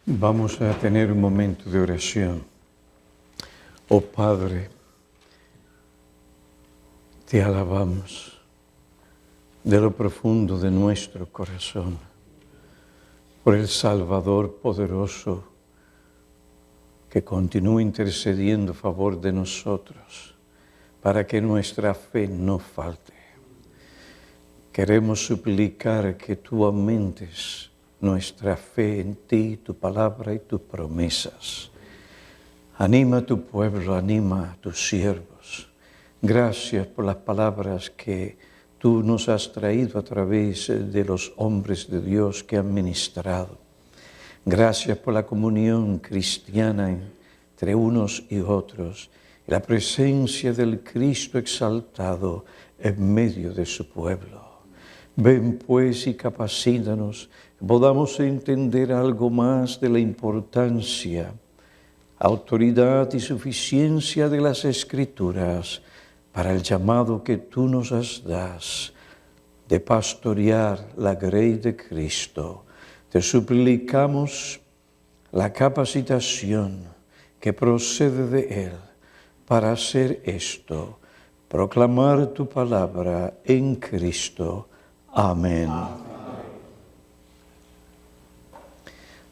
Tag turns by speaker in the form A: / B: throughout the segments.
A: Vamos a tener un momento de oración. Oh Padre, te alabamos de lo profundo de nuestro corazón por el Salvador poderoso que continúa intercediendo a favor de nosotros para que nuestra fe no falte. Queremos suplicar que tú aumentes nuestra fe en ti, tu palabra y tus promesas. Anima a tu pueblo, anima a tus siervos. Gracias por las palabras que tú nos has traído a través de los hombres de Dios que han ministrado. Gracias por la comunión cristiana entre unos y otros, y la presencia del Cristo exaltado en medio de su pueblo. Ven pues y capacítanos, podamos entender algo más de la importancia, autoridad y suficiencia de las Escrituras para el llamado que tú nos das de pastorear la grey de Cristo. Te suplicamos la capacitación que procede de Él para hacer esto, proclamar tu palabra en Cristo. Amén.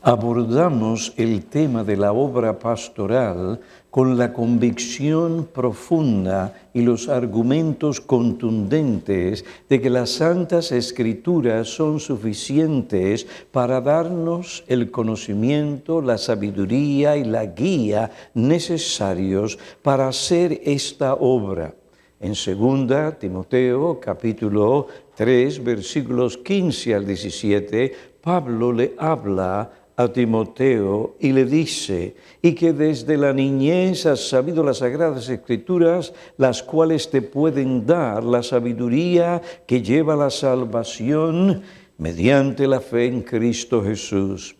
A: Abordamos el tema de la obra pastoral con la convicción profunda y los argumentos contundentes de que las Santas Escrituras son suficientes para darnos el conocimiento, la sabiduría y la guía necesarios para hacer esta obra. En 2 Timoteo, capítulo 3, versículos 15 al 17, Pablo le habla a Timoteo y le dice, y que desde la niñez has sabido las Sagradas Escrituras, las cuales te pueden dar la sabiduría que lleva a la salvación mediante la fe en Cristo Jesús.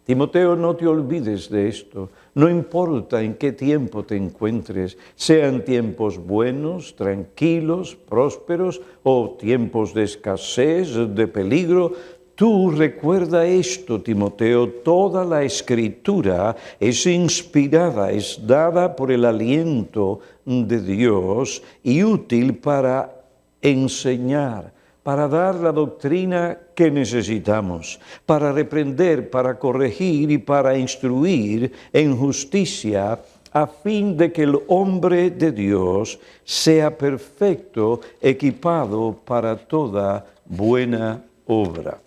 A: Timoteo, no te olvides de esto. No importa en qué tiempo te encuentres, sean tiempos buenos, tranquilos, prósperos o tiempos de escasez, de peligro. Tú recuerda esto, Timoteo, toda la Escritura es inspirada, es dada por el aliento de Dios y útil para enseñar, para dar la doctrina que necesitamos, para reprender, para corregir y para instruir en justicia, a fin de que el hombre de Dios sea perfecto, equipado para toda buena obra.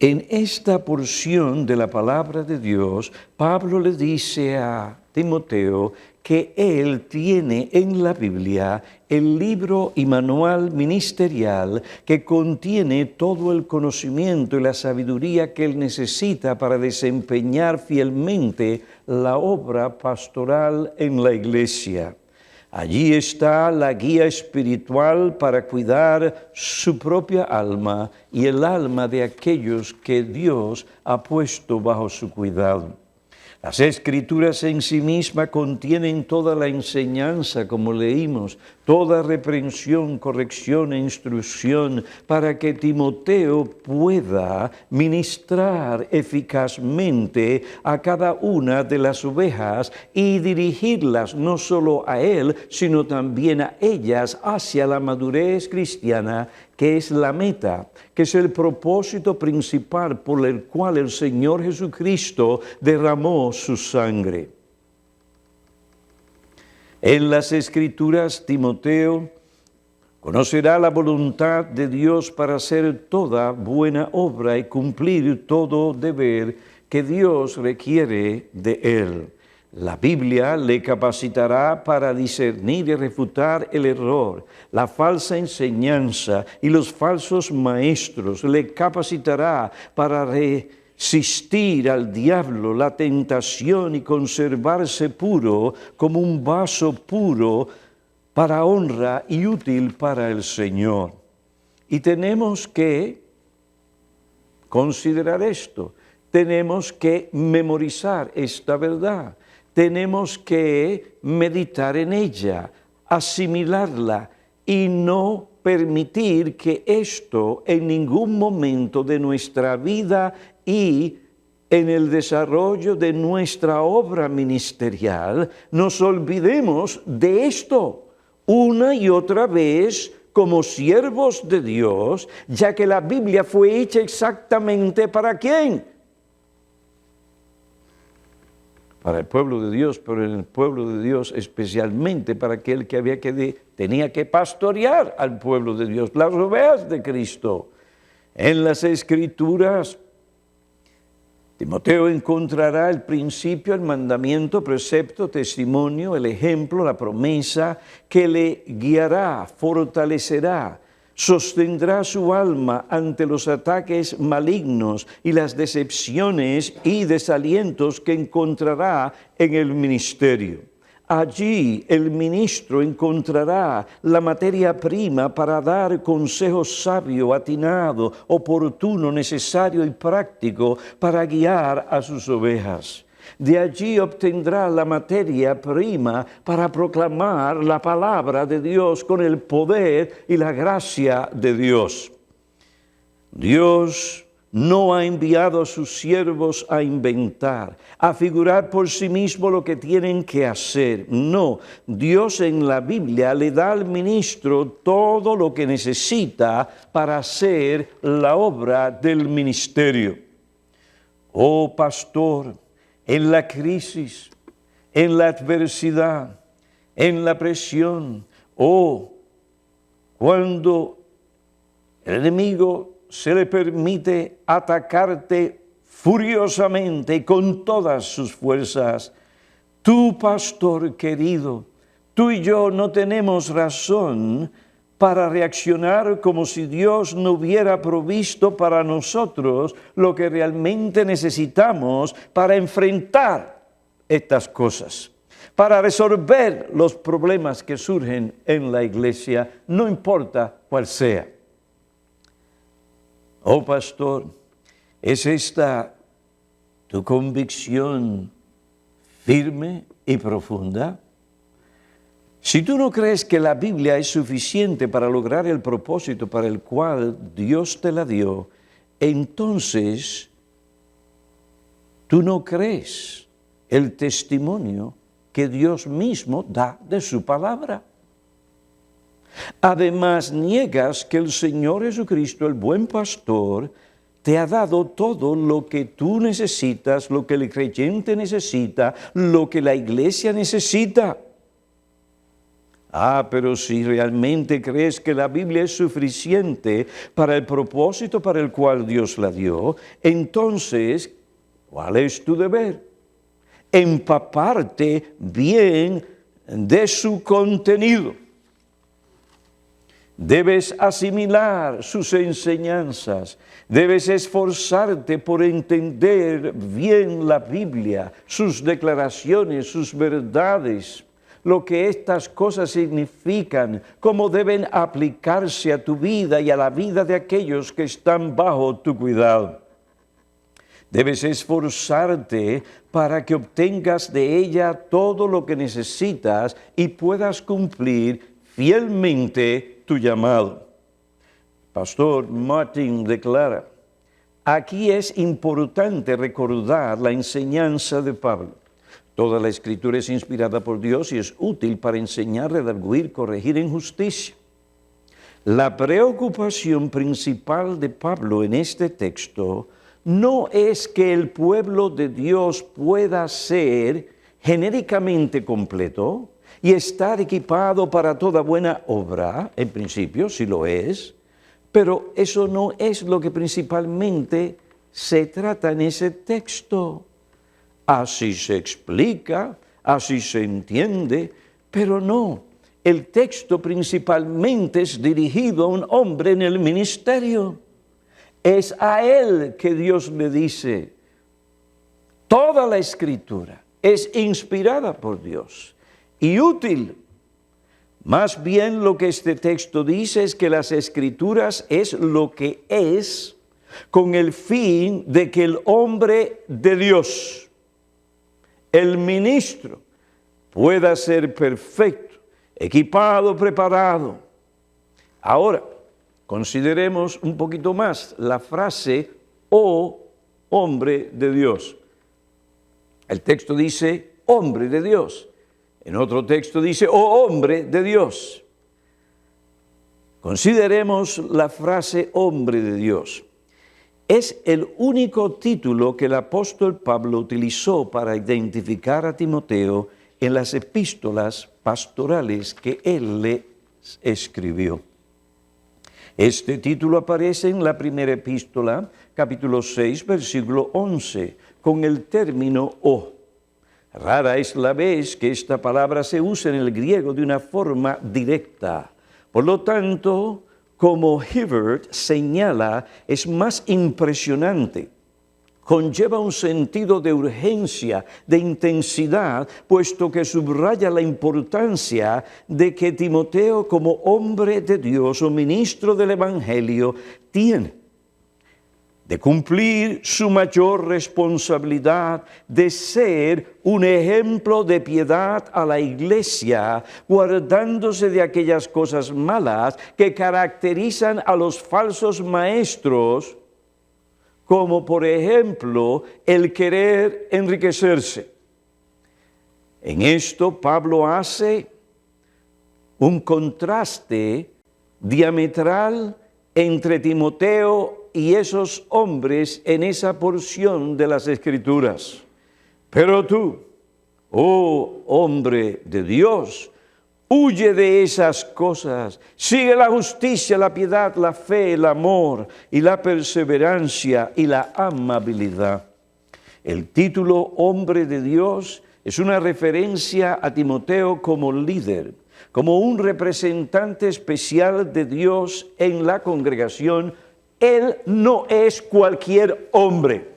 A: En esta porción de la palabra de Dios, Pablo le dice a Timoteo que él tiene en la Biblia el libro y manual ministerial que contiene todo el conocimiento y la sabiduría que él necesita para desempeñar fielmente la obra pastoral en la iglesia. Allí está la guía espiritual para cuidar su propia alma y el alma de aquellos que Dios ha puesto bajo su cuidado. Las Escrituras en sí mismas contienen toda la enseñanza, como leímos, toda reprensión, corrección e instrucción, para que Timoteo pueda ministrar eficazmente a cada una de las ovejas y dirigirlas no solo a él, sino también a ellas hacia la madurez cristiana, que es la meta, que es el propósito principal por el cual el Señor Jesucristo derramó su sangre. En las Escrituras, Timoteo conocerá la voluntad de Dios para hacer toda buena obra y cumplir todo deber que Dios requiere de él. La Biblia le capacitará para discernir y refutar el error, la falsa enseñanza y los falsos maestros. Le capacitará para resistir al diablo, la tentación y conservarse puro como un vaso puro para honra y útil para el Señor. Y tenemos que considerar esto, tenemos que memorizar esta verdad. Tenemos que meditar en ella, asimilarla y no permitir que esto en ningún momento de nuestra vida y en el desarrollo de nuestra obra ministerial, nos olvidemos de esto una y otra vez como siervos de Dios, ya que la Biblia fue hecha exactamente ¿para quién? Para el pueblo de Dios, pero en el pueblo de Dios especialmente para aquel que tenía que pastorear al pueblo de Dios, las ovejas de Cristo. En las Escrituras, Timoteo encontrará el principio, el mandamiento, precepto, testimonio, el ejemplo, la promesa que le guiará, fortalecerá, sostendrá su alma ante los ataques malignos y las decepciones y desalientos que encontrará en el ministerio. Allí el ministro encontrará la materia prima para dar consejo sabio, atinado, oportuno, necesario y práctico para guiar a sus ovejas. De allí obtendrá la materia prima para proclamar la palabra de Dios con el poder y la gracia de Dios. Dios no ha enviado a sus siervos a inventar, a figurar por sí mismo lo que tienen que hacer. No, Dios en la Biblia le da al ministro todo lo que necesita para hacer la obra del ministerio. Oh pastor, en la crisis, en la adversidad, en la presión, cuando el enemigo se le permite atacarte furiosamente y con todas sus fuerzas, tú, pastor querido, tú y yo no tenemos razón para reaccionar como si Dios no hubiera provisto para nosotros lo que realmente necesitamos para enfrentar estas cosas, para resolver los problemas que surgen en la iglesia, no importa cuál sea. Oh pastor, ¿es esta tu convicción firme y profunda? Si tú no crees que la Biblia es suficiente para lograr el propósito para el cual Dios te la dio, entonces tú no crees el testimonio que Dios mismo da de su palabra. Además, niegas que el Señor Jesucristo, el buen pastor, te ha dado todo lo que tú necesitas, lo que el creyente necesita, lo que la iglesia necesita. Pero si realmente crees que la Biblia es suficiente para el propósito para el cual Dios la dio, entonces, ¿cuál es tu deber? Empaparte bien de su contenido. Debes asimilar sus enseñanzas, debes esforzarte por entender bien la Biblia, sus declaraciones, sus verdades, lo que estas cosas significan, cómo deben aplicarse a tu vida y a la vida de aquellos que están bajo tu cuidado. Debes esforzarte para que obtengas de ella todo lo que necesitas y puedas cumplir fielmente tu llamado. Pastor Martin declara, aquí es importante recordar la enseñanza de Pablo. Toda la Escritura es inspirada por Dios y es útil para enseñar, redarguir, corregir en justicia. La preocupación principal de Pablo en este texto no es que el pueblo de Dios pueda ser genéricamente completo y estar equipado para toda buena obra, en principio sí lo es, pero eso no es lo que principalmente se trata en ese texto. Así se explica, así se entiende, pero no. El texto principalmente es dirigido a un hombre en el ministerio. Es a él que Dios le dice, toda la Escritura es inspirada por Dios y útil. Más bien lo que este texto dice es que las Escrituras es lo que es con el fin de que el hombre de Dios, el ministro, pueda ser perfecto, equipado, preparado. Ahora, consideremos un poquito más la frase o hombre de Dios. El texto dice, hombre de Dios. En otro texto dice, oh hombre de Dios. Consideremos la frase hombre de Dios. Es el único título que el apóstol Pablo utilizó para identificar a Timoteo en las epístolas pastorales que él le escribió. Este título aparece en la primera epístola, capítulo 6, versículo 11, con el término «o». Rara es la vez que esta palabra se usa en el griego de una forma directa. Por lo tanto, como Hibbert señala, es más impresionante. Conlleva un sentido de urgencia, de intensidad, puesto que subraya la importancia de que Timoteo, como hombre de Dios o ministro del Evangelio, tiene de cumplir su mayor responsabilidad de ser un ejemplo de piedad a la iglesia, guardándose de aquellas cosas malas que caracterizan a los falsos maestros, como por ejemplo el querer enriquecerse. En esto Pablo hace un contraste diametral entre Timoteo y esos hombres en esa porción de las Escrituras. Pero tú, oh hombre de Dios, huye de esas cosas, sigue la justicia, la piedad, la fe, el amor y la perseverancia y la amabilidad. El título hombre de Dios es una referencia a Timoteo como líder, como un representante especial de Dios en la congregación. Él no es cualquier hombre.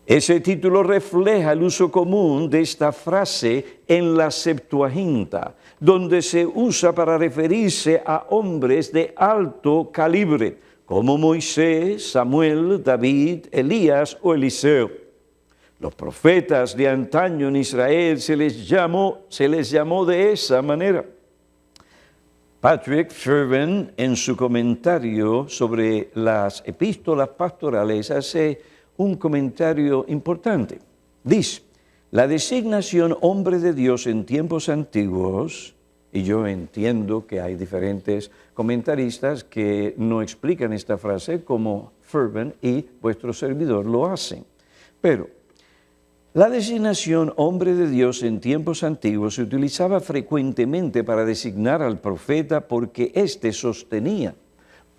A: Ese título refleja el uso común de esta frase en la Septuaginta, donde se usa para referirse a hombres de alto calibre, como Moisés, Samuel, David, Elías o Eliseo. Los profetas de antaño en Israel se les llamó de esa manera. Patrick Fervin, en su comentario sobre las epístolas pastorales, hace un comentario importante. Dice, la designación hombre de Dios en tiempos antiguos, y yo entiendo que hay diferentes comentaristas que no explican esta frase como Fervin y vuestro servidor lo hacen, pero la designación hombre de Dios en tiempos antiguos se utilizaba frecuentemente para designar al profeta porque éste sostenía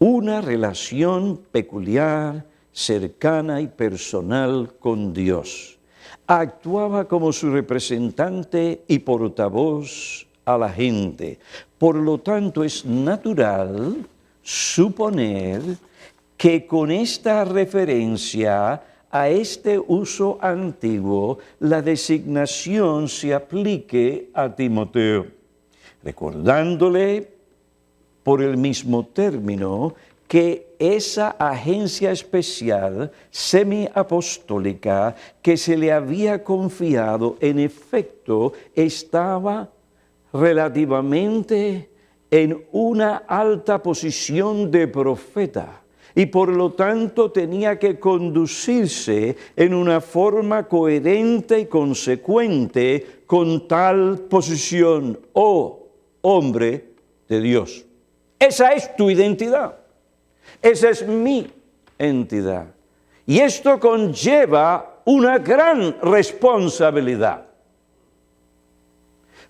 A: una relación peculiar, cercana y personal con Dios. Actuaba como su representante y portavoz a la gente. Por lo tanto, es natural suponer que con esta referencia a este uso antiguo, la designación se aplique a Timoteo, recordándole por el mismo término que esa agencia especial semiapostólica que se le había confiado, en efecto, estaba relativamente en una alta posición de profeta. Y por lo tanto tenía que conducirse en una forma coherente y consecuente con tal posición, oh hombre de Dios. Esa es tu identidad, esa es mi entidad. Y esto conlleva una gran responsabilidad,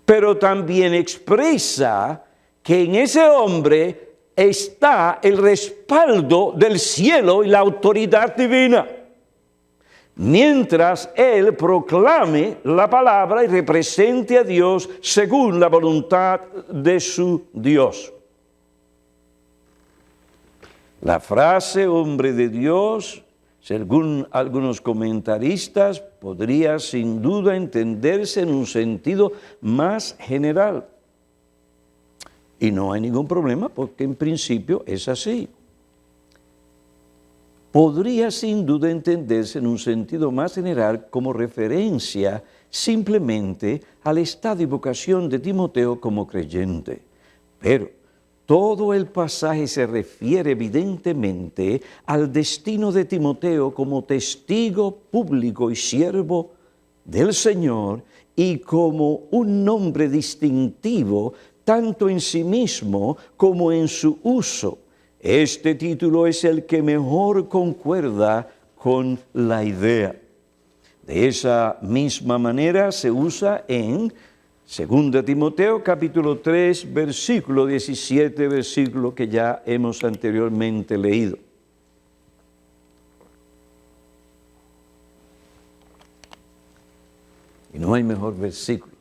A: pero también expresa que en ese hombre está el respaldo del cielo y la autoridad divina, mientras él proclame la palabra y represente a Dios según la voluntad de su Dios. La frase hombre de Dios, según algunos comentaristas, podría sin duda entenderse en un sentido más general. Y no hay ningún problema porque en principio es así. Podría sin duda entenderse en un sentido más general como referencia simplemente al estado y vocación de Timoteo como creyente. Pero todo el pasaje se refiere evidentemente al destino de Timoteo como testigo público y siervo del Señor y como un nombre distintivo tanto en sí mismo como en su uso. Este título es el que mejor concuerda con la idea. De esa misma manera se usa en 2 Timoteo capítulo 3, versículo 17, versículo que ya hemos anteriormente leído. Y no hay mejor versículo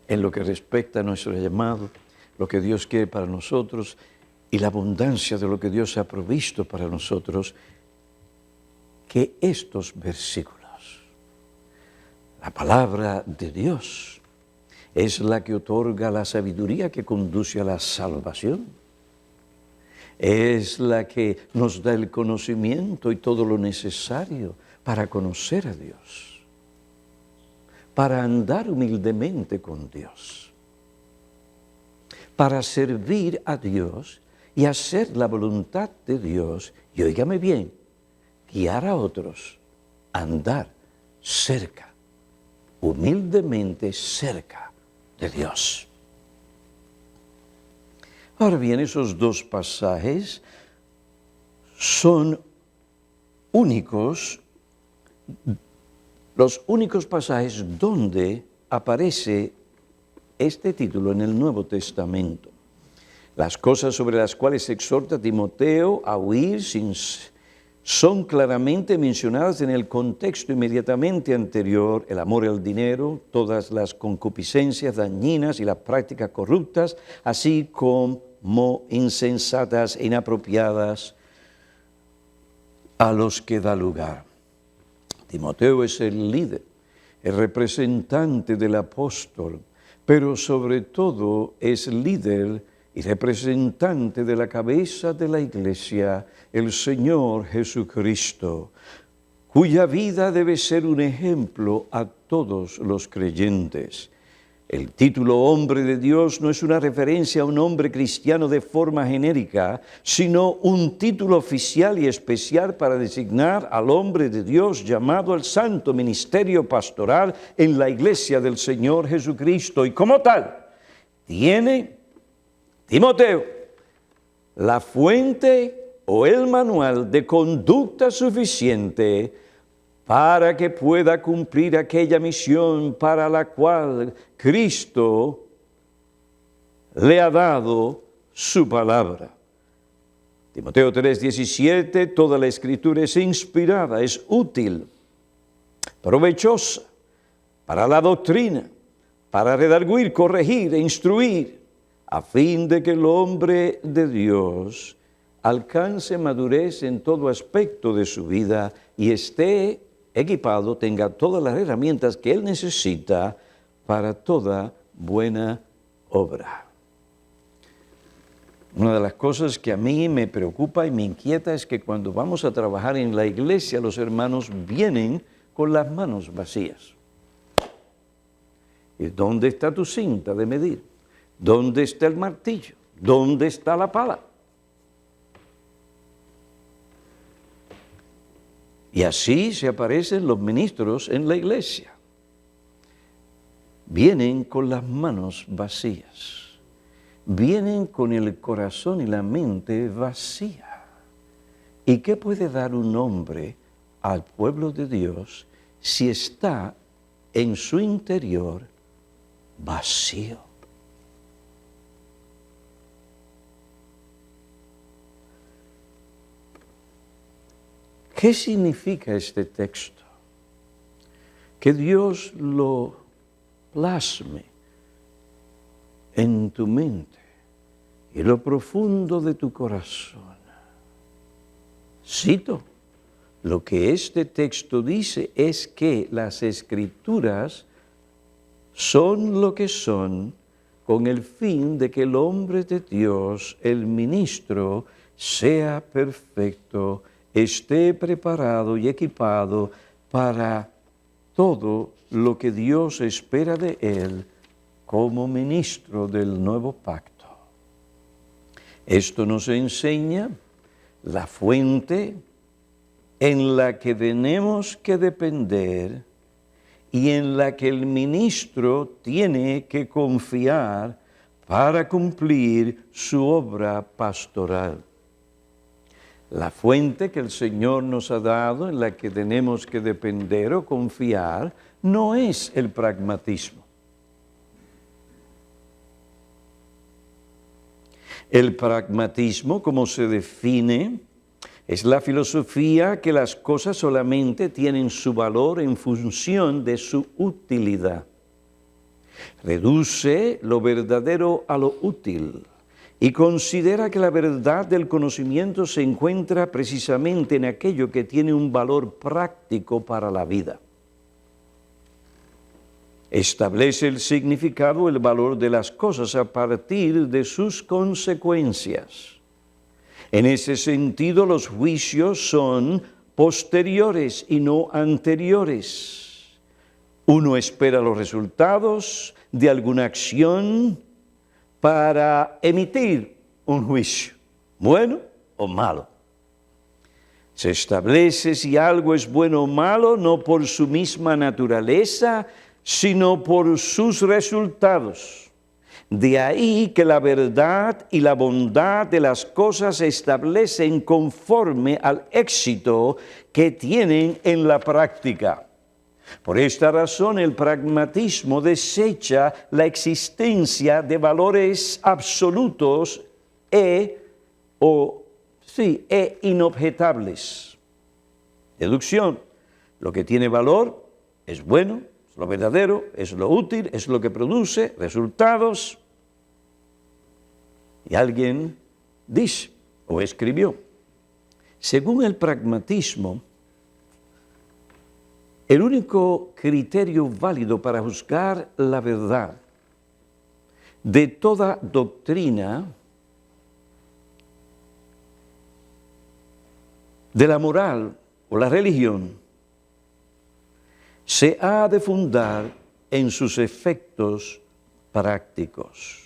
A: en lo que respecta a nuestro llamado, lo que Dios quiere para nosotros y la abundancia de lo que Dios ha provisto para nosotros, que estos versículos. La palabra de Dios es la que otorga la sabiduría que conduce a la salvación. Es la que nos da el conocimiento y todo lo necesario para conocer a Dios, para andar humildemente con Dios, para servir a Dios y hacer la voluntad de Dios, y óigame bien, guiar a otros a andar cerca, humildemente cerca de Dios. Ahora bien, esos dos pasajes son únicos, los únicos pasajes donde aparece este título en el Nuevo Testamento. Las cosas sobre las cuales se exhorta a Timoteo a huir son claramente mencionadas en el contexto inmediatamente anterior: el amor al dinero, todas las concupiscencias dañinas y las prácticas corruptas, así como insensatas e inapropiadas a los que da lugar. Timoteo es el líder, el representante del apóstol, pero sobre todo es líder y representante de la cabeza de la Iglesia, el Señor Jesucristo, cuya vida debe ser un ejemplo a todos los creyentes. El título hombre de Dios no es una referencia a un hombre cristiano de forma genérica, sino un título oficial y especial para designar al hombre de Dios llamado al santo ministerio pastoral en la Iglesia del Señor Jesucristo. Y como tal, tiene Timoteo la fuente o el manual de conducta suficiente para que pueda cumplir aquella misión para la cual Cristo le ha dado su palabra. Timoteo 3:17, toda la Escritura es inspirada, es útil, provechosa para la doctrina, para redarguir, corregir e instruir, a fin de que el hombre de Dios alcance madurez en todo aspecto de su vida y esté equipado, tenga todas las herramientas que él necesita para toda buena obra. Una de las cosas que a mí me preocupa y me inquieta es que cuando vamos a trabajar en la iglesia, los hermanos vienen con las manos vacías. ¿Y dónde está tu cinta de medir? ¿Dónde está el martillo? ¿Dónde está la pala? Y así se aparecen los ministros en la iglesia. Vienen con las manos vacías. Vienen con el corazón y la mente vacía. ¿Y qué puede dar un hombre al pueblo de Dios si está en su interior vacío? ¿Qué significa este texto? Que Dios lo plasme en tu mente y en lo profundo de tu corazón. Cito, lo que este texto dice es que las Escrituras son lo que son con el fin de que el hombre de Dios, el ministro, sea perfecto, esté preparado y equipado para todo lo que Dios espera de él como ministro del nuevo pacto. Esto nos enseña la fuente en la que tenemos que depender y en la que el ministro tiene que confiar para cumplir su obra pastoral. La fuente que el Señor nos ha dado, en la que tenemos que depender o confiar, no es el pragmatismo. El pragmatismo, como se define, es la filosofía que las cosas solamente tienen su valor en función de su utilidad. Reduce lo verdadero a lo útil y considera que la verdad del conocimiento se encuentra precisamente en aquello que tiene un valor práctico para la vida. Establece el significado, el valor de las cosas a partir de sus consecuencias. En ese sentido, los juicios son posteriores y no anteriores. Uno espera los resultados de alguna acción para emitir un juicio, bueno o malo. Se establece si algo es bueno o malo no por su misma naturaleza, sino por sus resultados. De ahí que la verdad y la bondad de las cosas se establecen conforme al éxito que tienen en la práctica. Por esta razón, el pragmatismo desecha la existencia de valores absolutos e inobjetables. Deducción: lo que tiene valor es bueno, es lo verdadero, es lo útil, es lo que produce resultados. Y alguien dice o escribió: según el pragmatismo, el único criterio válido para juzgar la verdad de toda doctrina, de la moral o la religión, se ha de fundar en sus efectos prácticos.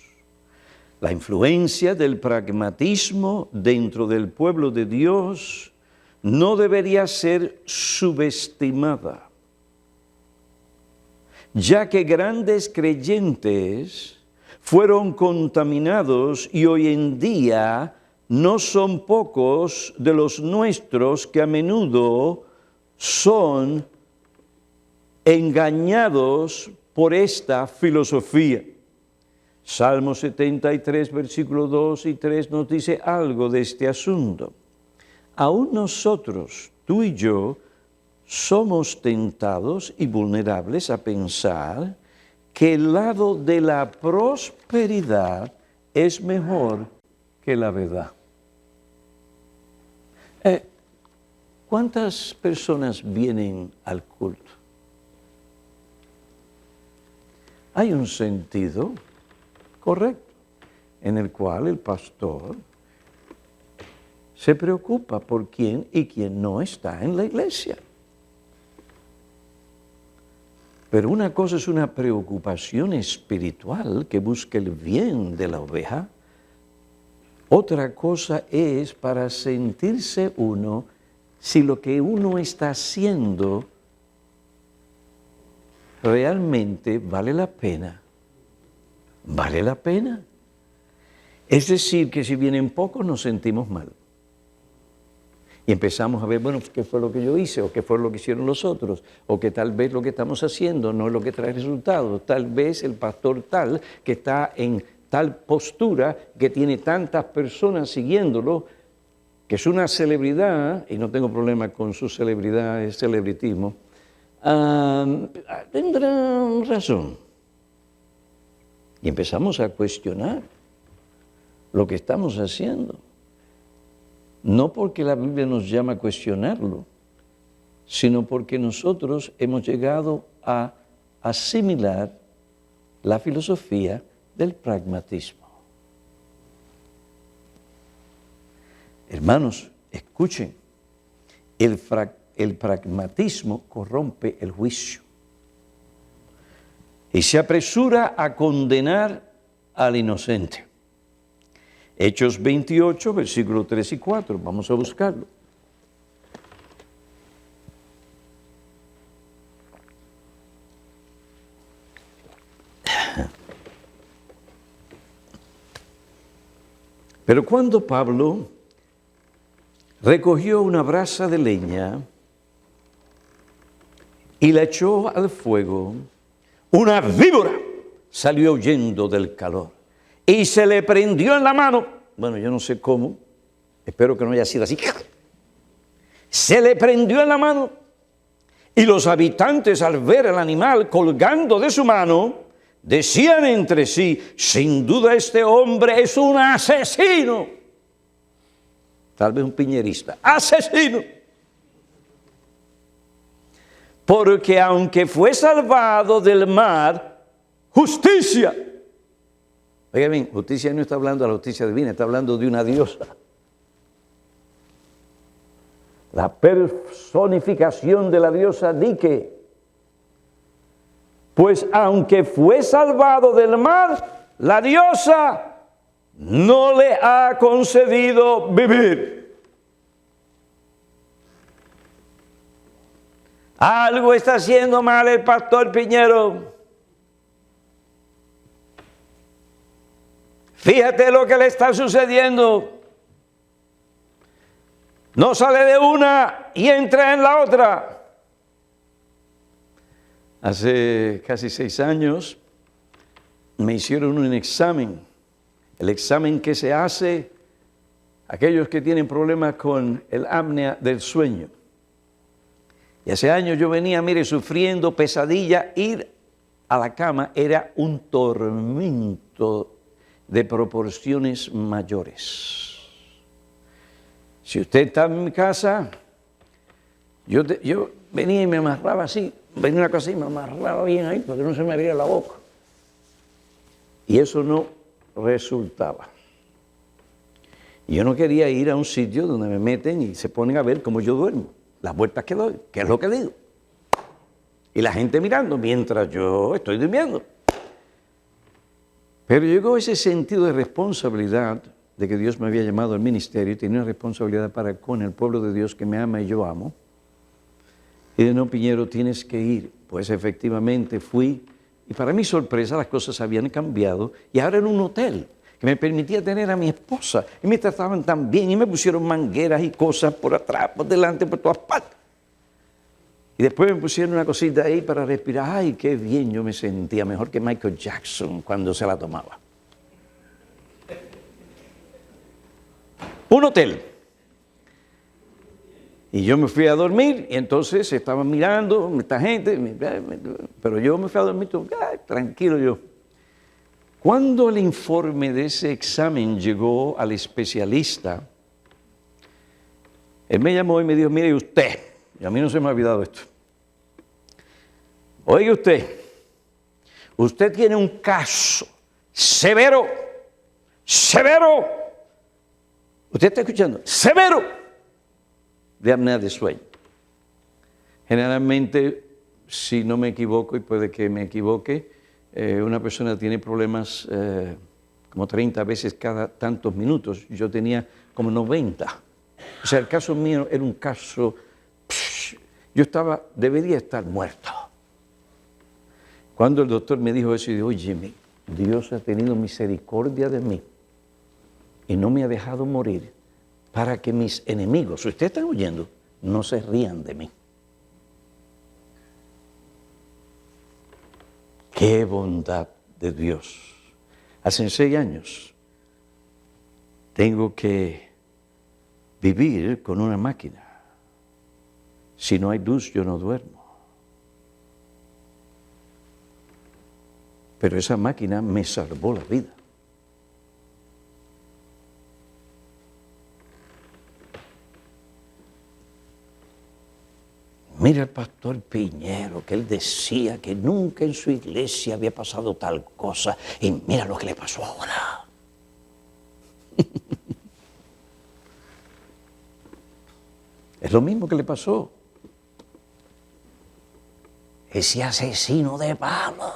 A: La influencia del pragmatismo dentro del pueblo de Dios no debería ser subestimada, ya que grandes creyentes fueron contaminados y hoy en día no son pocos de los nuestros que a menudo son engañados por esta filosofía. Salmo 73, versículos 2 y 3 nos dice algo de este asunto. Aún nosotros, tú y yo, somos tentados y vulnerables a pensar que el lado de la prosperidad es mejor que la verdad. ¿Cuántas personas vienen al culto? Hay un sentido correcto en el cual el pastor se preocupa por quién y quién no está en la iglesia. Pero una cosa es una preocupación espiritual que busca el bien de la oveja. Otra cosa es para sentirse uno si lo que uno está haciendo realmente vale la pena. ¿Vale la pena? Es decir, que si vienen pocos nos sentimos mal. Y empezamos a ver, bueno, ¿qué fue lo que yo hice? ¿O qué fue lo que hicieron los otros? O que tal vez lo que estamos haciendo no es lo que trae resultados. Tal vez el pastor tal, que está en tal postura, que tiene tantas personas siguiéndolo, que es una celebridad, y no tengo problema con su celebridad, es celebritismo, tendrán razón. Y empezamos a cuestionar lo que estamos haciendo. No porque la Biblia nos llama a cuestionarlo, sino porque nosotros hemos llegado a asimilar la filosofía del pragmatismo. Hermanos, escuchen, el pragmatismo corrompe el juicio y se apresura a condenar al inocente. Hechos 28, versículos 3 y 4. Vamos a buscarlo. Pero cuando Pablo recogió una brasa de leña y la echó al fuego, una víbora salió huyendo del calor y se le prendió en la mano. Bueno, yo no sé cómo, espero que no haya sido así. Se le prendió en la mano y los habitantes, al ver el animal colgando de su mano, decían entre sí: sin duda este hombre es un asesino. Tal vez un piñerista. ¡Asesino! Porque aunque fue salvado del mar, justicia. Oiga bien, justicia no está hablando de la justicia divina, está hablando de una diosa. La personificación de la diosa Nike. Pues aunque fue salvado del mar, la diosa no le ha concedido vivir. Algo está haciendo mal el pastor Piñero. Fíjate lo que le está sucediendo. No sale de una y entra en la otra. Hace casi 6 años me hicieron un examen. El examen que se hace a aquellos que tienen problemas con el apnea del sueño. Y hace años yo venía, mire, sufriendo pesadilla. Ir a la cama era un tormento de proporciones mayores. Si usted está en mi casa, yo venía y me amarraba así, venía una cosa así, me amarraba bien ahí para que no se me abriera la boca. Y eso no resultaba. Y yo no quería ir a un sitio donde me meten y se ponen a ver cómo yo duermo, las vueltas que doy, qué es lo que digo. Y la gente mirando mientras yo estoy durmiendo. Pero llegó ese sentido de responsabilidad de que Dios me había llamado al ministerio y tenía una responsabilidad para con el pueblo de Dios que me ama y yo amo. Y de no, Piñero, tienes que ir. Pues efectivamente fui y para mi sorpresa las cosas habían cambiado y ahora era un hotel que me permitía tener a mi esposa y me trataban tan bien y me pusieron mangueras y cosas por atrás, por delante, por todas partes. Y después me pusieron una cosita ahí para respirar. ¡Ay, qué bien! Yo me sentía mejor que Michael Jackson cuando se la tomaba. Un hotel. Y yo me fui a dormir y entonces estaban mirando esta gente, pero yo me fui a dormir tranquilo yo. Cuando el informe de ese examen llegó al especialista, él me llamó y me dijo: mire usted, y a mí no se me ha olvidado esto. Oiga usted tiene un caso severo. ¿Usted está escuchando? Severo de apnea de sueño. Generalmente, si no me equivoco, y puede que me equivoque, una persona tiene problemas como 30 veces cada tantos minutos. Yo tenía como 90. O sea, el caso mío era un caso, debería estar muerto. Cuando el doctor me dijo eso, yo dije: oye, Dios ha tenido misericordia de mí y no me ha dejado morir para que mis enemigos, si ustedes están oyendo, no se rían de mí. ¡Qué bondad de Dios! Hace 6 años tengo que vivir con una máquina. Si no hay luz, yo no duermo. Pero esa máquina me salvó la vida. Mira el pastor Piñero, que él decía que nunca en su iglesia había pasado tal cosa, y mira lo que le pasó ahora. Es lo mismo que le pasó. Ese asesino de Pablo.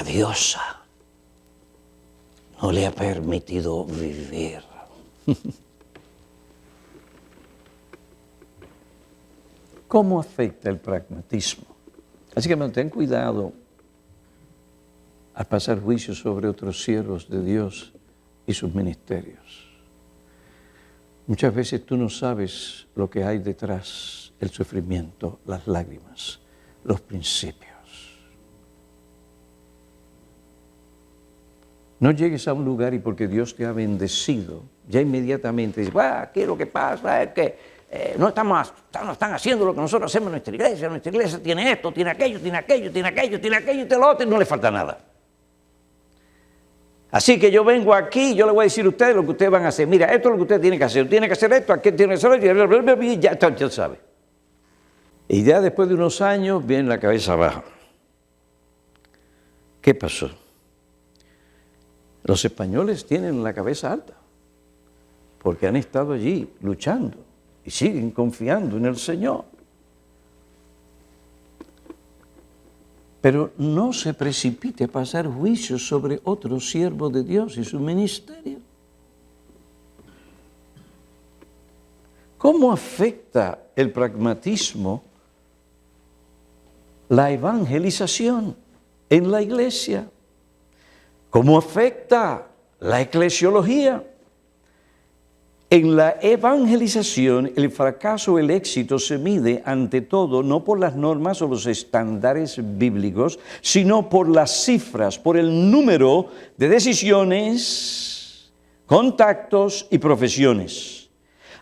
A: la diosa no le ha permitido vivir. ¿Cómo afecta el pragmatismo? Así que ten cuidado al pasar juicio sobre otros siervos de Dios y sus ministerios. Muchas veces tú no sabes lo que hay detrás, el sufrimiento, las lágrimas, los principios. No llegues a un lugar y porque Dios te ha bendecido, ya inmediatamente dices, aquí lo que pasa es que no están haciendo lo que nosotros hacemos en nuestra iglesia tiene esto, tiene aquello, tiene aquello, tiene aquello, tiene aquello, tiene lo otro, y no le falta nada. Así que yo vengo aquí, yo le voy a decir a ustedes lo que ustedes van a hacer. Mira, esto es lo que ustedes tienen que hacer. Tienen que hacer esto, aquí tienen que hacer esto, y ya sabe. Y ya después de unos años viene la cabeza abajo. ¿Qué pasó? Los españoles tienen la cabeza alta, porque han estado allí luchando y siguen confiando en el Señor. Pero no se precipite a pasar juicio sobre otro siervo de Dios y su ministerio. ¿Cómo afecta el pragmatismo la evangelización en la iglesia? ¿Cómo afecta la eclesiología? En la evangelización, el fracaso o el éxito se mide ante todo no por las normas o los estándares bíblicos, sino por las cifras, por el número de decisiones, contactos y profesiones.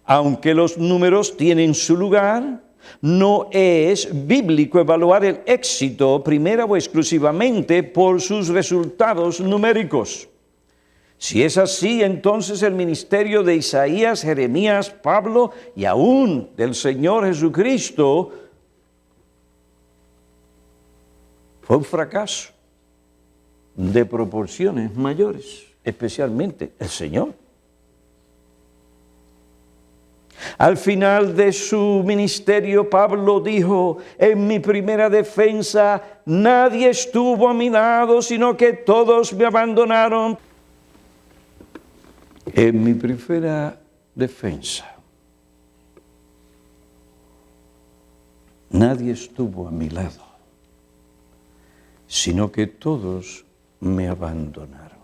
A: Aunque los números tienen su lugar, no es bíblico evaluar el éxito primera o exclusivamente por sus resultados numéricos. Si es así, entonces el ministerio de Isaías, Jeremías, Pablo y aún del Señor Jesucristo fue un fracaso de proporciones mayores, especialmente el Señor. Al final de su ministerio, Pablo dijo, en mi primera defensa, nadie estuvo a mi lado, sino que todos me abandonaron. En mi primera defensa, nadie estuvo a mi lado, sino que todos me abandonaron.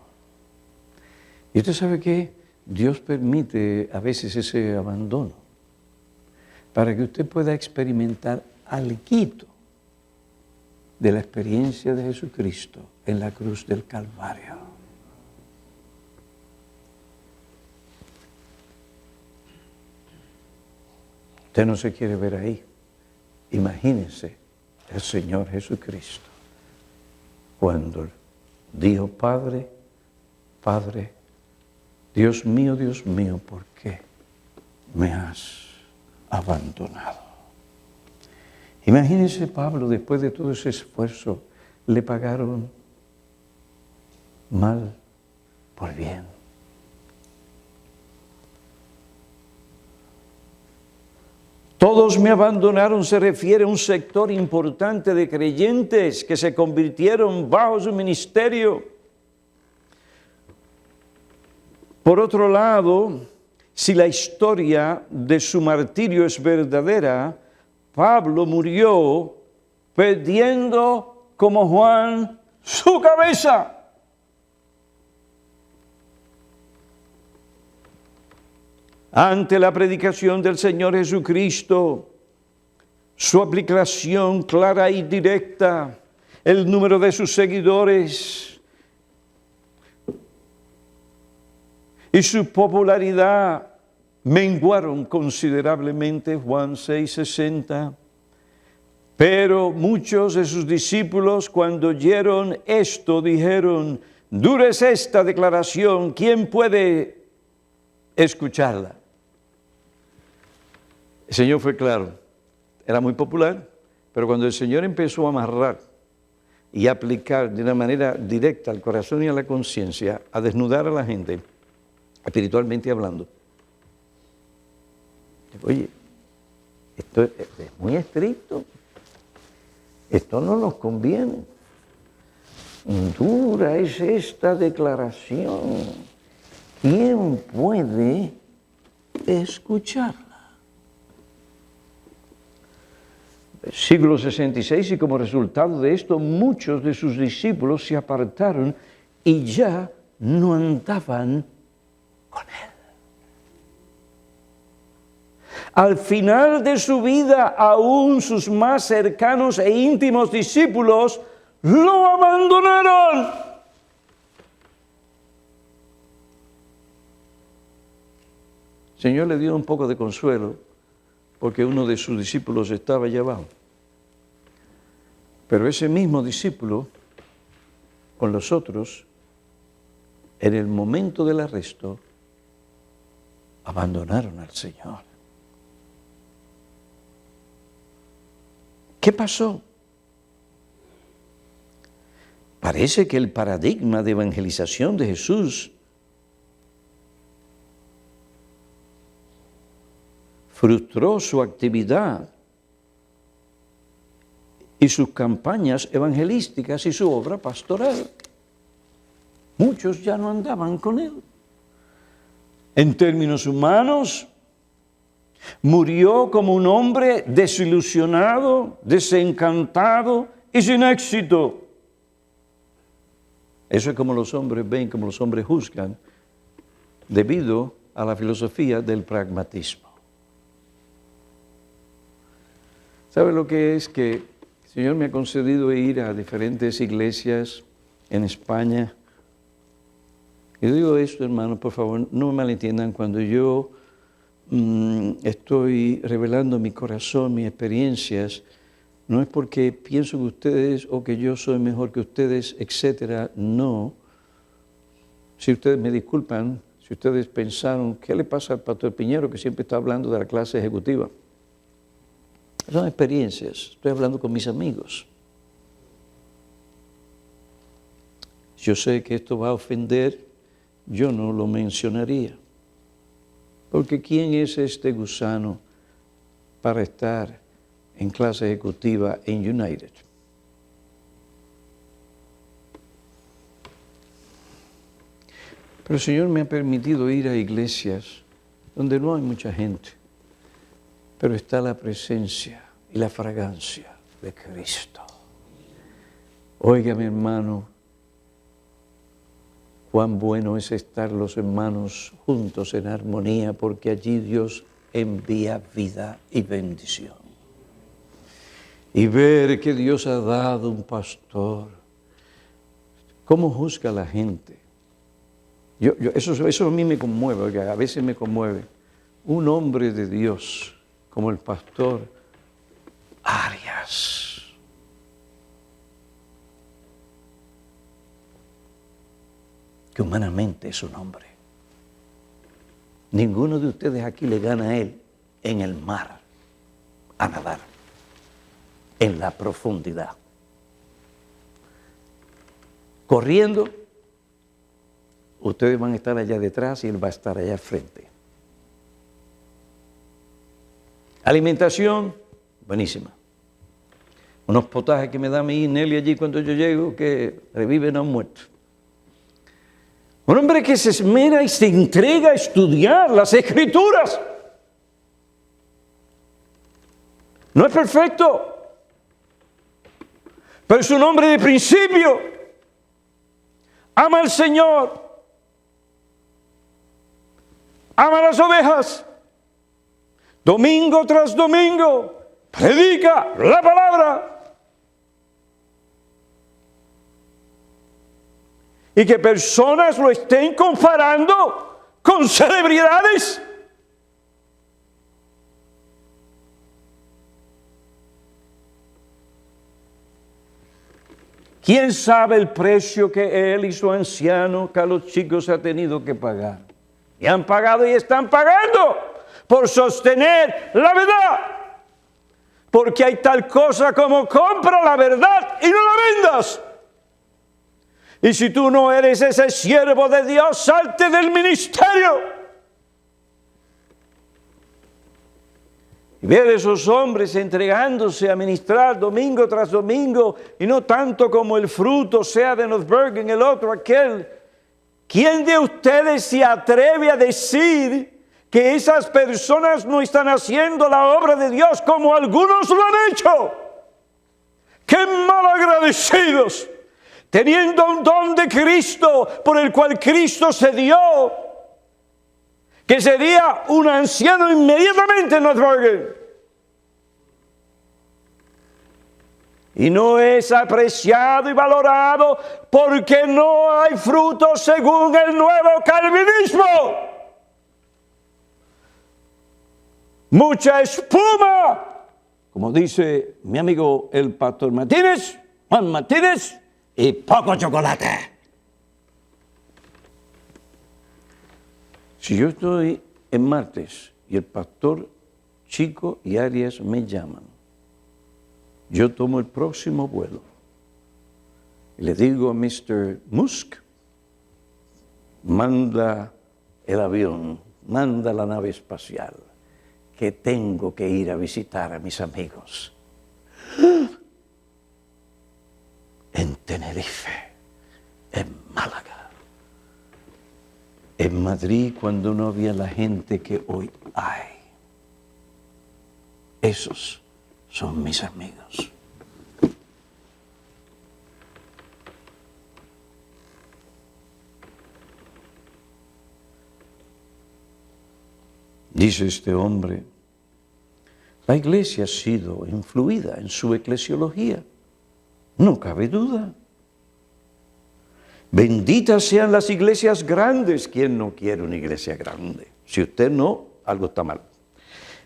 A: Y usted sabe que Dios permite a veces ese abandono para que usted pueda experimentar algo de la experiencia de Jesucristo en la cruz del Calvario. Usted no se quiere ver ahí. Imagínese el Señor Jesucristo cuando dijo, Padre, Padre, Dios mío, ¿por qué me has abandonado? Imagínese Pablo, después de todo ese esfuerzo, le pagaron mal por bien. Todos me abandonaron se refiere a un sector importante de creyentes que se convirtieron bajo su ministerio. Por otro lado, si la historia de su martirio es verdadera, Pablo murió perdiendo como Juan su cabeza. Ante la predicación del Señor Jesucristo, su aplicación clara y directa, el número de sus seguidores y su popularidad menguaron considerablemente, Juan 6:60. Pero muchos de sus discípulos, cuando oyeron esto, dijeron, dura es esta declaración, ¿quién puede escucharla? El Señor fue claro, era muy popular, pero cuando el Señor empezó a amarrar y aplicar de una manera directa al corazón y a la conciencia, a desnudar a la gente, espiritualmente hablando, oye, esto es muy estricto, esto no nos conviene. dura es esta declaración. ¿Quién puede escucharla? Siglo 66, y como resultado de esto, muchos de sus discípulos se apartaron y ya no andaban con él. Al final de su vida, aún sus más cercanos e íntimos discípulos lo abandonaron. El Señor le dio un poco de consuelo porque uno de sus discípulos estaba allá abajo. Pero ese mismo discípulo, con los otros, en el momento del arresto, abandonaron al Señor. ¿Qué pasó? Parece que el paradigma de evangelización de Jesús frustró su actividad y sus campañas evangelísticas y su obra pastoral. Muchos ya no andaban con él. En términos humanos, murió como un hombre desilusionado, desencantado y sin éxito. Eso es como los hombres ven, como los hombres juzgan, debido a la filosofía del pragmatismo. ¿Sabe lo que es? Que el Señor me ha concedido ir a diferentes iglesias en España. Y digo esto, hermanos, por favor, no me malentiendan. Cuando yo estoy revelando mi corazón, mis experiencias, no es porque pienso que ustedes o que yo soy mejor que ustedes, etcétera. No. Si ustedes me disculpan, si ustedes pensaron, ¿qué le pasa al pastor Piñero que siempre está hablando de la clase ejecutiva? Son experiencias, estoy hablando con mis amigos. Yo sé que esto va a ofender, yo no lo mencionaría. Porque ¿quién es este gusano para estar en clase ejecutiva en United? Pero el Señor me ha permitido ir a iglesias donde no hay mucha gente, pero está la presencia y la fragancia de Cristo. Oiga, mi hermano, cuán bueno es estar los hermanos juntos en armonía, porque allí Dios envía vida y bendición. Y ver que Dios ha dado un pastor. ¿Cómo juzga la gente? Eso a mí me conmueve, porque a veces me conmueve. Un hombre de Dios como el pastor Arias. Que humanamente es un hombre. Ninguno de ustedes aquí le gana a él en el mar, a nadar, en la profundidad. Corriendo, ustedes van a estar allá detrás y él va a estar allá al frente. Alimentación, buenísima. Unos potajes que me da mi Nelly allí cuando yo llego, que reviven a un muerto. Un hombre que se esmera y se entrega a estudiar las Escrituras. No es perfecto, pero es un hombre de principio. Ama al Señor. Ama las ovejas. Domingo tras domingo, predica la palabra. Y que personas lo estén comparando con celebridades. ¿Quién sabe el precio que él y su anciano Carlos Chicos ha tenido que pagar? Y han pagado y están pagando por sostener la verdad. Porque hay tal cosa como compra la verdad y no la vendas. Y si tú no eres ese siervo de Dios, salte del ministerio. Y ver esos hombres entregándose a ministrar domingo tras domingo, y no tanto como el fruto sea de Northbergen, el otro, aquel. ¿Quién de ustedes se atreve a decir que esas personas no están haciendo la obra de Dios como algunos lo han hecho? ¡Qué malagradecidos! Teniendo un don de Cristo por el cual Cristo se dio, que sería un anciano inmediatamente en Northbergen. Y no es apreciado y valorado porque no hay fruto según el nuevo calvinismo. Mucha espuma, como dice mi amigo el pastor Martínez, Juan Martínez, y poco chocolate. Si yo estoy en martes y el pastor Chico y Arias me llaman, yo tomo el próximo vuelo y le digo a Mr. Musk, manda el avión, manda la nave espacial, que tengo que ir a visitar a mis amigos en Tenerife, en Málaga. En Madrid, cuando no había la gente que hoy hay. Esos son mis amigos. Dice este hombre, la iglesia ha sido influida en su eclesiología. No cabe duda. Benditas sean las iglesias grandes. ¿Quién no quiere una iglesia grande? Si usted no, algo está mal.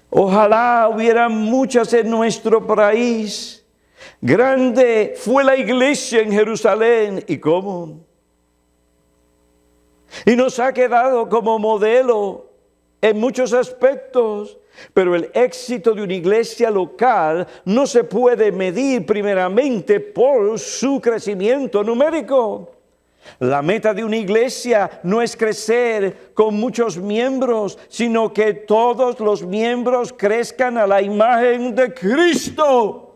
A: Ojalá hubiera muchas en nuestro país. Grande fue la iglesia en Jerusalén. ¿Y cómo? Y nos ha quedado como modelo en muchos aspectos. Pero el éxito de una iglesia local no se puede medir primeramente por su crecimiento numérico. La meta de una iglesia no es crecer con muchos miembros, sino que todos los miembros crezcan a la imagen de Cristo.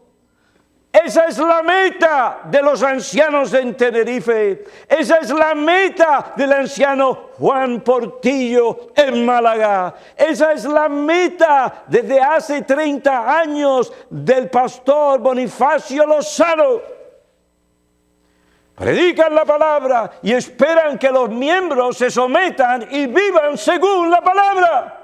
A: Esa es la meta de los ancianos en Tenerife. Esa es la meta del anciano Juan Portillo en Málaga. Esa es la meta desde hace 30 años del pastor Bonifacio Lozano. Predican la palabra y esperan que los miembros se sometan y vivan según la palabra.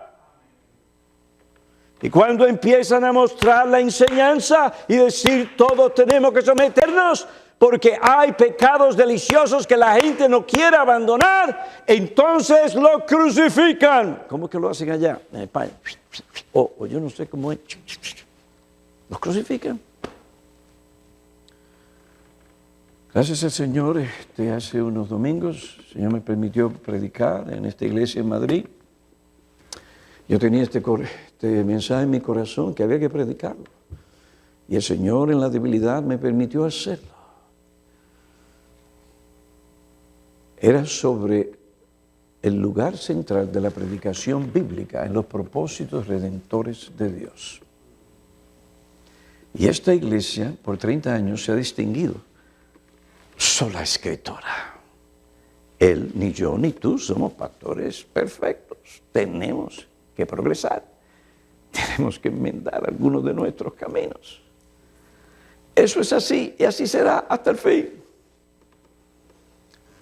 A: Y cuando empiezan a mostrar la enseñanza y decir todos tenemos que someternos porque hay pecados deliciosos que la gente no quiere abandonar, entonces lo crucifican. ¿Cómo que lo hacen allá en España? O yo no sé cómo es. Los crucifican. Gracias al Señor, hace unos domingos, el Señor me permitió predicar en esta iglesia en Madrid. Yo tenía este mensaje en mi corazón que había que predicarlo. Y el Señor en la debilidad me permitió hacerlo. Era sobre el lugar central de la predicación bíblica en los propósitos redentores de Dios. Y esta iglesia por 30 años se ha distinguido. Sola escritora. Él, ni yo, ni tú somos pastores perfectos. Tenemos que progresar. Tenemos que enmendar algunos de nuestros caminos. Eso es así y así será hasta el fin.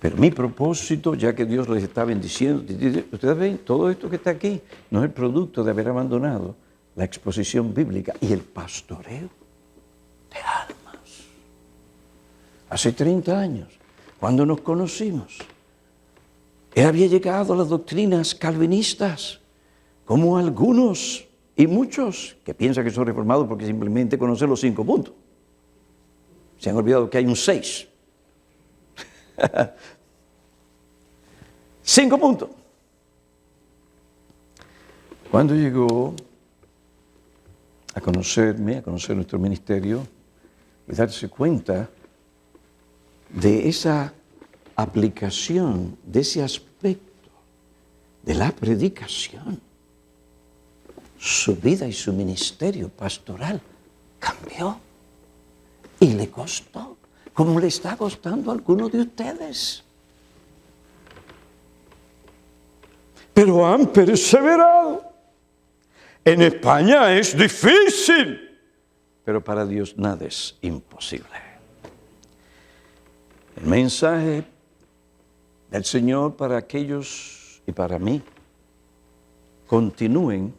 A: Pero mi propósito, ya que Dios les está bendiciendo, ustedes ven, todo esto que está aquí no es el producto de haber abandonado la exposición bíblica y el pastoreo de almas. Hace 30 años, cuando nos conocimos, él había llegado a las doctrinas calvinistas, como algunos y muchos que piensan que son reformados porque simplemente conocen los 5 puntos. Se han olvidado que hay un 6. 5 puntos. Cuando llegó a conocerme, a conocer nuestro ministerio y darse cuenta de esa aplicación, de ese aspecto de la predicación, su vida y su ministerio pastoral cambió. Y le costó, como le está costando a algunos de ustedes. Pero han perseverado. En España es difícil, pero para Dios nada es imposible. El mensaje del Señor para aquellos y para mí: continúen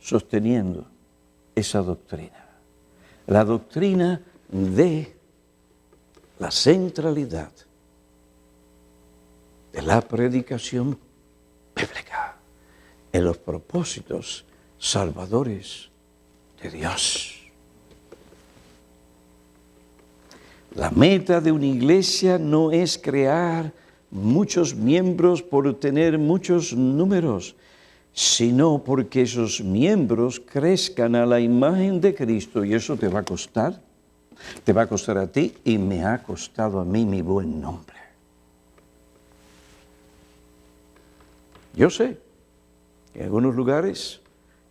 A: sosteniendo esa doctrina. La doctrina de la centralidad de la predicación bíblica en los propósitos salvadores de Dios. La meta de una iglesia no es crear muchos miembros por tener muchos números, sino porque esos miembros crezcan a la imagen de Cristo, y eso te va a costar a ti, y me ha costado a mí mi buen nombre. Yo sé que en algunos lugares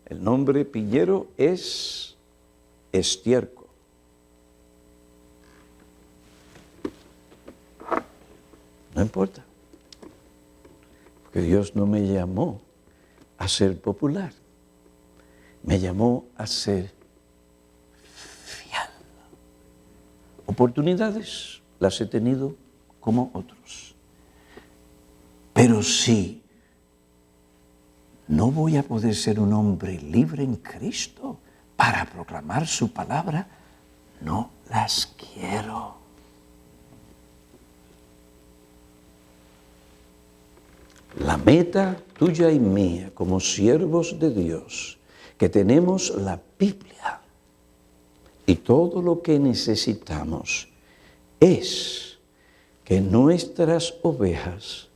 A: el nombre Piñero es estiércol. No importa, porque Dios no me llamó a ser popular, me llamó a ser fiel. Oportunidades las he tenido como otros, pero sí, no voy a poder ser un hombre libre en Cristo para proclamar su palabra, no las quiero. La meta tuya y mía como siervos de Dios, que tenemos la Biblia y todo lo que necesitamos, es que nuestras ovejas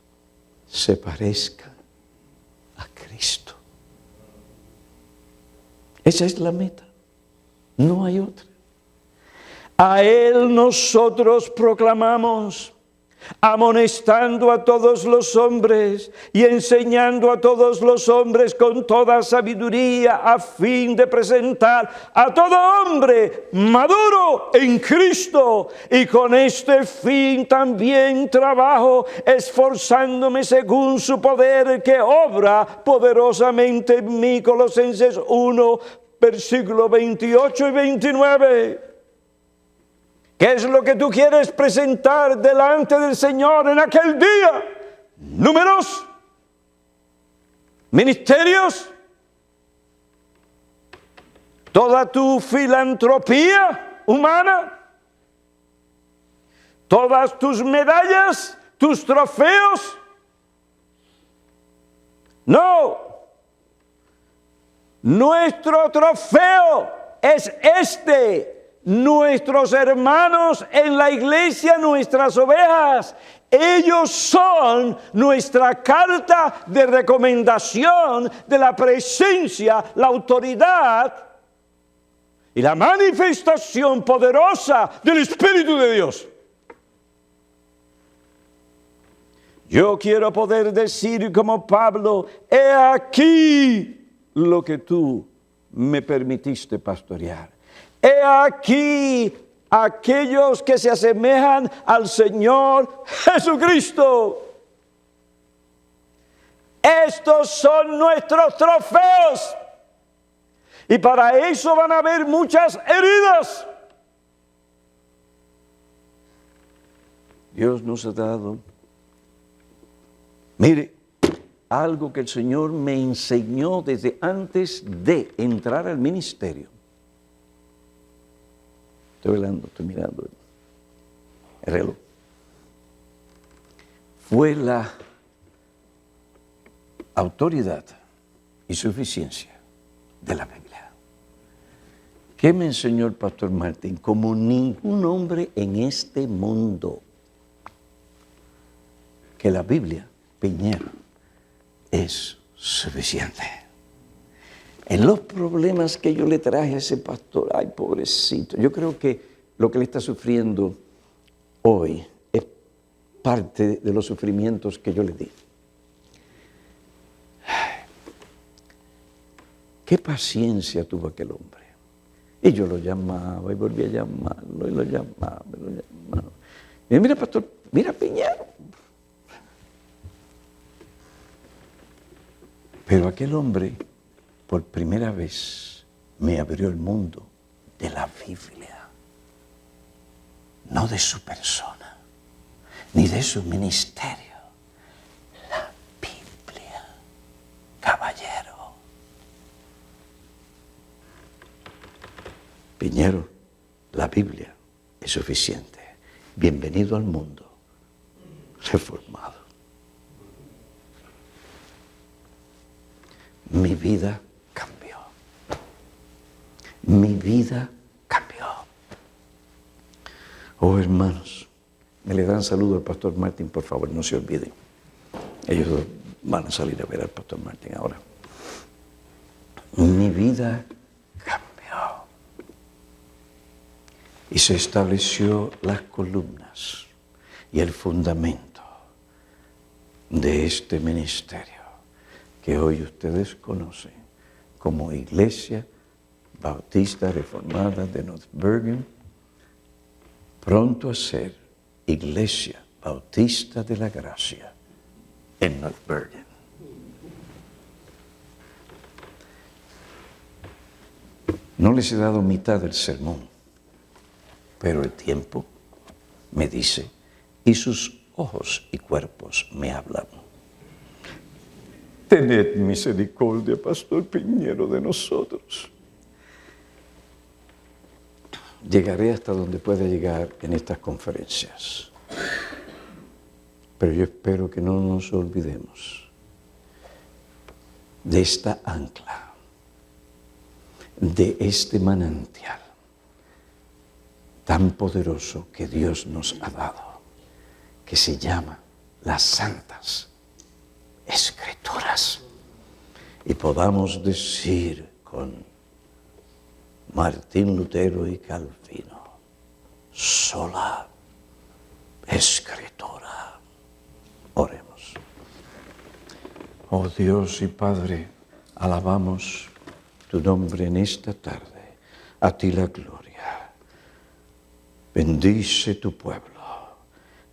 A: se parezcan a Cristo. Esa es la meta, no hay otra. A Él nosotros proclamamos, amonestando a todos los hombres y enseñando a todos los hombres con toda sabiduría, a fin de presentar a todo hombre maduro en Cristo. Y con este fin también trabajo, esforzándome según su poder que obra poderosamente en mí. Colosenses 1, versículos 28 y 29. ¿Qué es lo que tú quieres presentar delante del Señor en aquel día? ¿Números? ¿Ministerios? ¿Toda tu filantropía humana? ¿Todas tus medallas? ¿Tus trofeos? No. Nuestro trofeo es este. Nuestros hermanos en la iglesia, nuestras ovejas, ellos son nuestra carta de recomendación de la presencia, la autoridad y la manifestación poderosa del Espíritu de Dios. Yo quiero poder decir como Pablo: he aquí lo que tú me permitiste pastorear. He aquí aquellos que se asemejan al Señor Jesucristo. Estos son nuestros trofeos. Y para eso van a haber muchas heridas. Dios nos ha dado, mire, algo que el Señor me enseñó desde antes de entrar al ministerio. Estoy mirando el reloj. Fue la autoridad y suficiencia de la Biblia. ¿Qué me enseñó el pastor Martín? Como ningún hombre en este mundo, que la Biblia, Piñero, es suficiente. En los problemas que yo le traje a ese pastor, ay, pobrecito, yo creo que lo que le está sufriendo hoy es parte de los sufrimientos que yo le di. qué paciencia tuvo aquel hombre. Y yo lo llamaba y volvía a llamarlo y lo llamaba y lo llamaba. Y mira, pastor, mira Piñero. Pero aquel hombre, por primera vez, me abrió el mundo de la Biblia. No de su persona, ni de su ministerio. La Biblia, caballero. Piñero, la Biblia es suficiente. Bienvenido al mundo reformado. Mi vida cambió. Mi vida cambió. Oh, hermanos, me le dan saludo al pastor Martín, por favor, no se olviden. Ellos van a salir a ver al pastor Martín ahora. Mi vida cambió. Y se estableció las columnas y el fundamento de este ministerio que hoy ustedes conocen como Iglesia Bautista Reformada de North Bergen, pronto a ser Iglesia Bautista de la Gracia en North Bergen. No les he dado mitad del sermón, pero el tiempo me dice, y sus ojos y cuerpos me hablan. Tened misericordia, Pastor Piñero, de nosotros. Llegaré hasta donde pueda llegar en estas conferencias. Pero yo espero que no nos olvidemos de esta ancla, de este manantial tan poderoso que Dios nos ha dado, que se llama las Santas Escrituras. Y podamos decir con Martín Lutero y Calvino, sola Escritura. Oremos. Oh Dios y Padre, alabamos tu nombre en esta tarde. A ti la gloria. Bendice tu pueblo.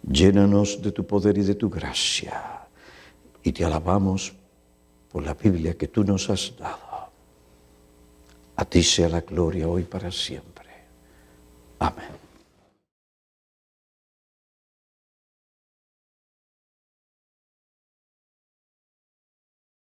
A: Llénanos de tu poder y de tu gracia. Y te alabamos por la Biblia que tú nos has dado. A ti sea la gloria hoy para siempre.